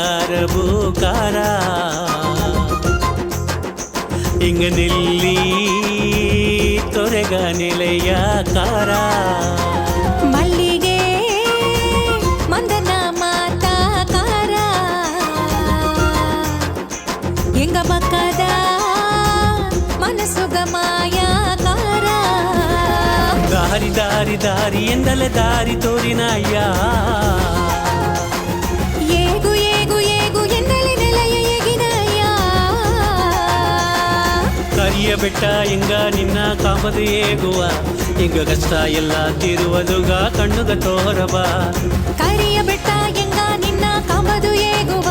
ಅಧಿಕಾರಟಿಗಾರಭೂಕಾರ ಇಂಗ ನಿಲ್ಲಿ ತೊರೆಗ ನಿಲೆಯಕಾರ ಮಲ್ಲಿಗೆ ಮಂದನ ಮಾತಾಕಾರ ಎಂಗ ಮಕ್ಕದ ಮನಸ್ಸುಗ ಮಾಯಾಕಾರ ದಾರಿ ದಾರಿ ದಾರಿ ಎಂದಲೆ ದಾರಿ ತೋರಿನಯ್ಯ ಏಗು ಏಗು ಏಗು ಎಂದಲೆ ನೆಲೆಯ ಎಗಿನಯ್ಯ ಕರಿಯ ಬೆಟ್ಟ ಎಂಗ ನಿನ್ನ ಕಾಮದು ಏಗುವ ಎಂಗ ಕಷ್ಟ ಎಲ್ಲ ತೀರುವುದುಗ ಕಣ್ಣುಗ ತೋರಬ ಕರಿಯ ಬೆಟ್ಟ ಎಂಗ ನಿನ್ನ ಕಾಮದು ಏಗುವ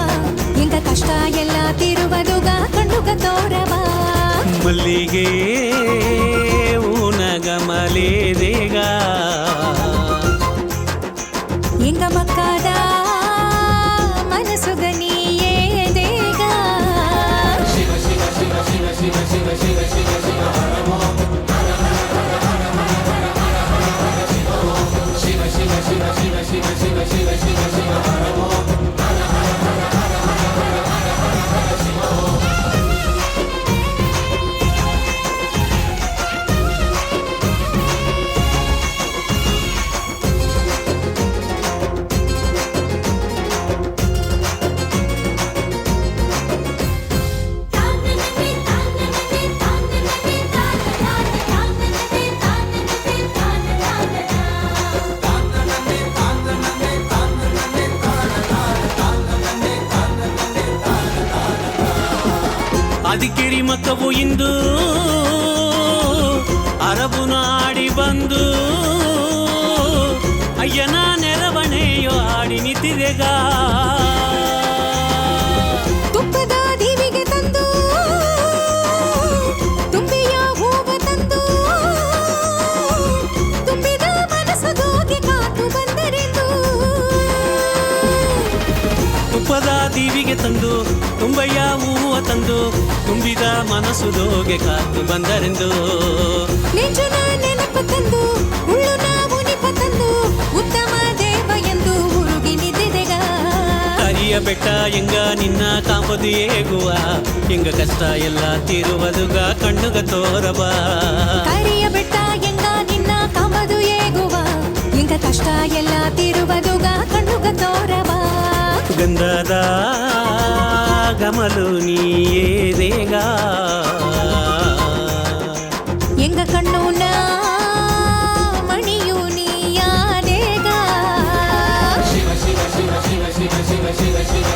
ಎಂಗ ಕಷ್ಟ ಎಲ್ಲ ತೀರುವುದುಗ ಕಣ್ಣುಗ ತೋರವ ಮಲ್ಲಿಗೆ ಊನಗಮಲೇದೇಗ ಎಂಗ ಮಕ್ಕದ ಮನಸ್ಸುಗ ನೀಯೇ ದೇಗ ಶಿವ ಶಿವ ಶಿವ ಶಿವ ಶಿವ ಶಿವ ಶಿವ ಶಿವ ಶಿವ ಶಿವ ಶಿವ ಶಿವ ಶಿವ ಶಿವ ಶಿವ ಶಿವ ಶಿವ ಶಿವ ಅದಿಕಿರಿ ಮಕ್ಕವು ಇಂದು ಅರಬು ನಾಡಿ ಬಂದು ಅಯ್ಯನ ನೆರವಣೆಯೋ ಆಡಿ ನಿಂತಿದೆಗ ತುಪ್ಪದ ದೀವಿಗೆ ತಂದು ತುಂಬಿಯ ಹೂವ ತಂದು ತುಂಬಿದ ಮನಸ್ಸದೋಗೆ ಕಾತು ಬಂದರೆಂದು ತುಪ್ಪದ ದೀವಿಗೆ ತಂದು ತುಂಬಯ್ಯ ಹೂವ ತಂದು ತುಂಬಿದ ಮನಸ್ಸುದೋಗೆ ಕಾತು ಬಂದರೆಂದು ನೆಂಜುನ ನೆನಪ ತಂದು ಉಳ್ಳುನ ಮುನಿಪ ತಂದು ಉತ್ತಮ ದೇವ ಎಂದು ಹುರುಗಿ ನಿಂತಿದೆಗ ಕರಿಯ ಬೆಟ್ಟ ಎಂಗ ನಿನ್ನ ಕಾಂಬದು ಏಗುವ ಎಂಗ ಕಷ್ಟ ಎಲ್ಲ ತೀರುವುದುಗ ಕಣ್ಣುಗ ತೋರಬ ಕರಿಯ ಬೆಟ್ಟ ಎಂಗ ನಿನ್ನ ಕಾಮದು ಏಗುವ ಎಂಗ ಕಷ್ಟ ಎಲ್ಲ ತೀರುವುದುಗ ಕಣ್ಣುಗ ತೋರವ ಗಂಧದ ಗಮಲು ನೀಯೇದೇಗ ಎಂಗ ಕಣ್ಣುನ ಮಣಿಯು ನೀಯಾದೇಗ ಶಿವ ಶಿವ ಶಿವ ಶಿವ ಶಿವ ಶಿವ ಶಿವ ಶಿವ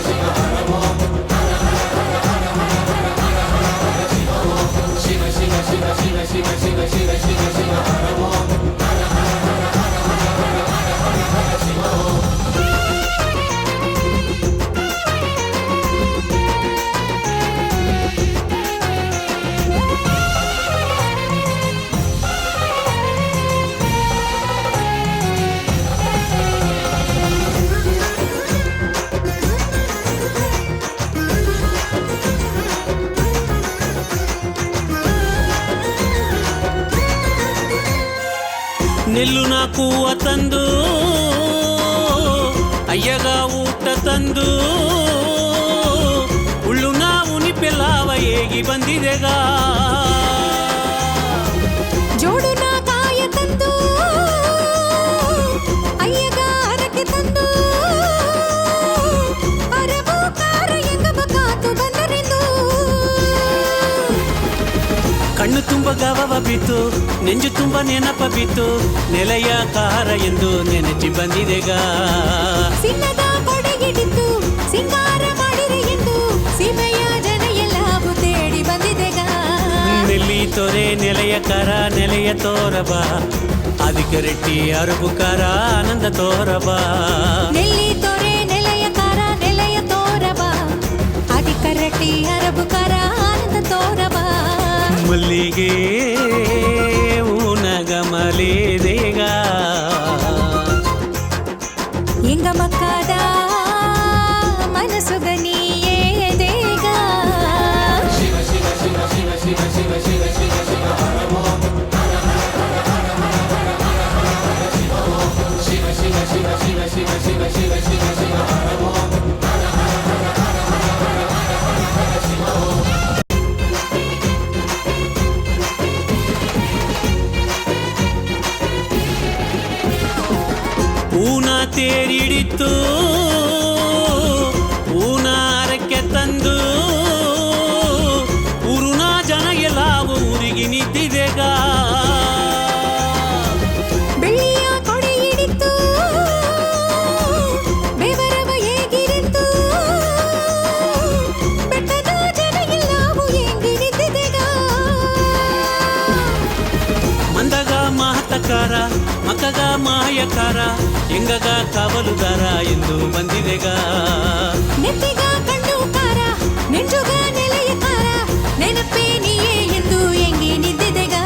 ಶಿವ ಶಿವ ಶಿವ ಶಿವ ಶಿವ ಶಿವ ಶಿವ ಶಿವ ಶಿವ ಶಿವ ನೆಲ್ಲು ನಾಕುವ ತಂದು ಅಯ್ಯಗ ಊಟ ತಂದು ಉಳ್ಳು ನಾವು ನಿಪ್ಪೆಲ್ಲಾವ ಹೇಗಿ ಬಂದಿದೆಗ ಜೋಡುನ ಕಾಯ ತಂದು ಅಯ್ಯಗ ಹರಕೆ ತಂದು ಅರಬು ಕಾರ ಎಂಗ ಬಕಾತು ಬಂದರೆಂದು ಕಣ್ಣು ತುಂಬ ಗವವ ಬಿತ್ತು ನೆಂಜು ತುಂಬ ನೆನಪ ಬಿತ್ತು ನೆಲೆಯ ಕಾರ ಎಂದು ನೆನಚಿ ಬಂದಿದೆಗ ಸಿನ್ನದ ಕೊಡೆಗಿಡಿತ್ತು ಸಿಂಗಾರ ಮಾಡಿರೆ ಎಂದು ಸೀಮೆಯ ಜನ ಎಲ್ಲವೂ ತೇಡಿ ಬಂದಿದೆಗ ನೆಲ್ಲಿ ತೊರೆ ನೆಲೆಯ ಕಾರ ನೆಲೆಯ ತೋರಬ ಅದಕ್ಕೆ ರೆಟ್ಟಿ ಅರುಬುಕಾರ ಆನಂದ ತೋರಬಾ ನೆಲ್ಲಿ ತೋರೆ ನೆಲೆಯಕಾರ ನೆಲೆಯ ತೋರಬಾ ಅಧಿಕರಟಿ ಅರಬುಕಾರ ಆನಂದ ತೋರಬಾ ಮಲ್ಲಿಗೆ ಊನಗಮಲೇದೇಗ ಎಂಗ ಮಕ್ಕದ ಮನಸ್ಸುಗ ನೀಯೇ ದೇಗ ಶಿವ ಶಿವ ಶಿವ ಶಿವ ಶಿವ ಶಿವ ಶಿವ ಶಿವ ಶಿವ ಹರ ಓಂ ಶಿವ ಶಿವ ಶಿವ ಶಿವ ಶಿವ ಶಿವ ಶಿವ ಶಿವ ಶಿವ ಹರ ಓಂ ಊನ ತೇರಿಡಿತು ಊನ ಅರಕ್ಕೆ ತಂದು ಊರುನ ಜನ ಎಲ್ಲ ಊರಿಗೆ ನಿಂತಿದೆಗ ಬೆಳ್ಳಿಯ ಕೊಡೆ ಹಿಡಿತು ಬೆವರವ ಹೇಗಿರಿತು ಬೆಟ್ಟದ ಜನ ಎಲ್ಲವೂ ಹೆಂಗಿರಿತಿದೆಗ ಮಂದಗ ಮಾತಕಾರ ಮಕಗ ಮಾಯಕಾರ ಎಂಗಗ ಕಾವಲುಗಾರ ಎಂದು ಬಂದಿದೆಗ ನೆತ್ತಿಗ ಕಂಡುಕಾರ ನೆಂಜುಗ ನೆಲೆಯಕಾರ ನೆನಪೇ ನೀಯೇ ಎಂದು ಹೆಂಗೆ ನಿದ್ದಿದೆಗ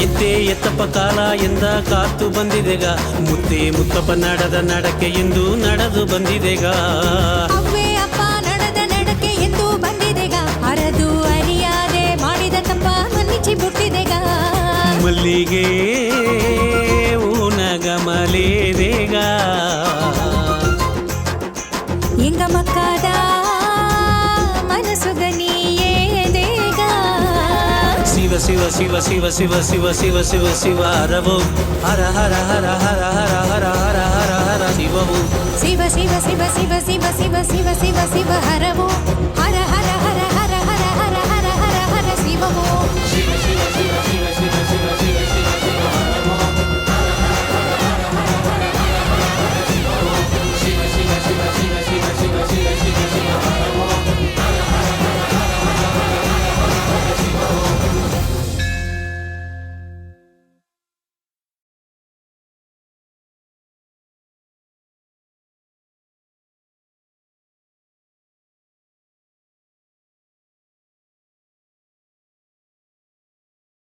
ಎತ್ತೆ ಎತ್ತಪ್ಪ ಕಾಲ ಎಂದ ಕಾತು ಬಂದಿದೆಗ ಮುತ್ತೆ ಮುತ್ತಪ್ಪ ನಡದ ನಡಕೆ ಎಂದು ನಡೆದು ಬಂದಿದೆಗ ಅವ್ವೇ ಅಪ್ಪ ನಡೆದ ನಡಕೆ ಎಂದು ಬಂದಿದೆಗ ಅರದು ಅರಿಯಾದೆ ಮಾಡಿದ ತಪ್ಪ ಮನ್ನಿಚ್ಚಿ ಬಿಟ್ಟಿದೆಗ ಮಲ್ಲಿಗೆ ಊನಗಮಲೇದೇಗ ಎಂಗ ಮಕ್ಕದ ಮನಸ್ಸುಗ ನೀಯೇ ದೇಗ ಶಿವ ಶಿವ ಶಿವ ಶಿವ ಶಿವ ಶಿವ ಶಿವ ಶಿವ ಶಿವ ಹರವೋ ಹರ ಹರ ಹರ ಹರ ಹರ ಹರ ಹರ ಹರ ಹರ ಶಿವವು ಶಿವ ಶಿವ ಶಿವ ಶಿವ ಶಿವ ಶಿವ ಶಿವ ಶಿವ ಶಿವ ಹರವೋ